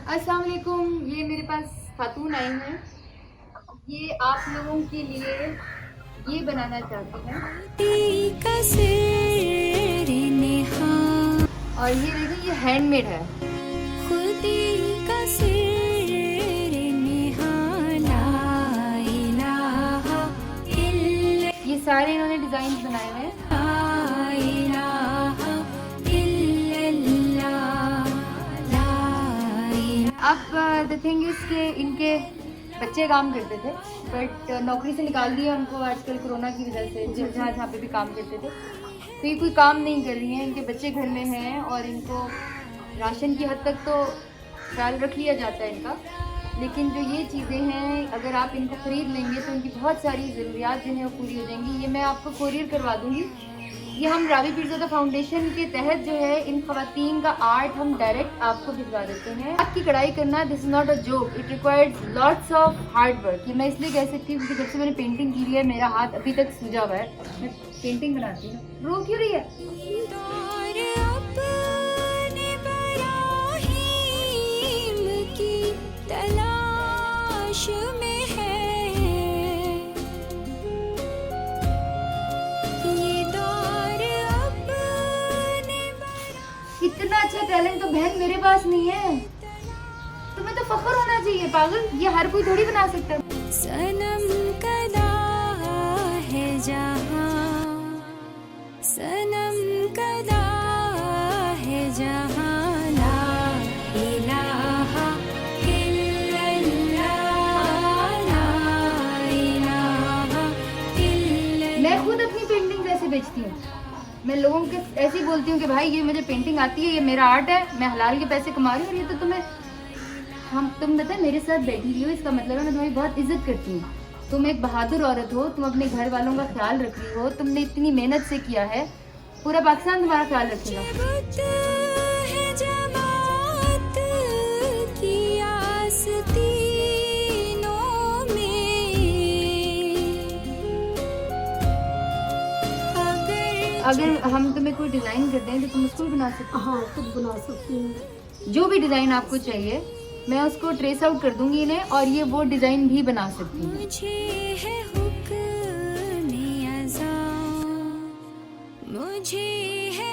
अस्सलाम वालेकुम। ये मेरे पास खातून आई हैं। ये आप लोगों के लिए ये बनाना चाहती हैं। और ये देखिए, ये हैंडमेड है। ये सारे इन्होंने डिजाइन बनाए हुए हैं। अब द थिंग इज के इनके बच्चे काम करते थे, बट नौकरी से निकाल दिया उनको आजकल कोरोना की वजह से। जहाँ जहाँ पे भी काम करते थे, तो ये कोई काम नहीं कर रही हैं। इनके बच्चे घर में हैं और इनको राशन की हद तक तो ख्याल रख लिया जाता है इनका, लेकिन जो ये चीज़ें हैं, अगर आप इनको ख़रीद लेंगे तो इनकी बहुत सारी ज़रूरियात जो हैं वो पूरी हो जाएंगी। ये मैं आपको कोरियर करवा दूँगी। ये हम रावी पीरज़ादा फाउंडेशन के तहत जो है इन ख़वातीन का आर्ट हम डायरेक्ट आपको भिजवा देते हैं। आपकी कढ़ाई करना, this is not a joke, it requires lots of hard work. ये मैं इसलिए कह सकती हूँ क्योंकि जब से मैंने पेंटिंग की है मेरा हाथ अभी तक सूजा हुआ है। मैं पेंटिंग बनाती हूँ। रो क्यों रही है? इतना अच्छा टैलेंट तो बहन मेरे पास नहीं है। तुम्हें तो फख्र होना चाहिए पागल, ये हर कोई थोड़ी बना सकता है। सनम कदा है जहां, सनम कदा है जहां, ला इलाहा इल्लल्लाह, ला इलाहा इल्लल्लाह। मैं खुद अपनी पेंटिंग ऐसे बेचती हूँ। मैं लोगों के ऐसे ही बोलती हूँ कि भाई ये मुझे पेंटिंग आती है, ये मेरा आर्ट है, मैं हलाल के पैसे कमा रही हूँ। और ये तो तुम पता है मेरे साथ बैठी हुई हो, इसका मतलब है मैं तुम्हारी बहुत इज्जत करती हूँ। तुम एक बहादुर औरत हो, तुम अपने घर वालों का ख्याल रख रही हो, तुमने इतनी मेहनत से किया है, पूरा पाकिस्तान तुम्हारा ख्याल रखेगा। अगर हम तुम्हें कोई डिज़ाइन करते हैं तो तुम उसको भी बना सकते हो। हाँ, खुद बना सकती हूँ। जो भी डिज़ाइन आपको चाहिए मैं उसको ट्रेस आउट कर दूंगी इन्हें, और ये वो डिज़ाइन भी बना सकती हैं। मुझे है हुक्म अज़ा, मुझे है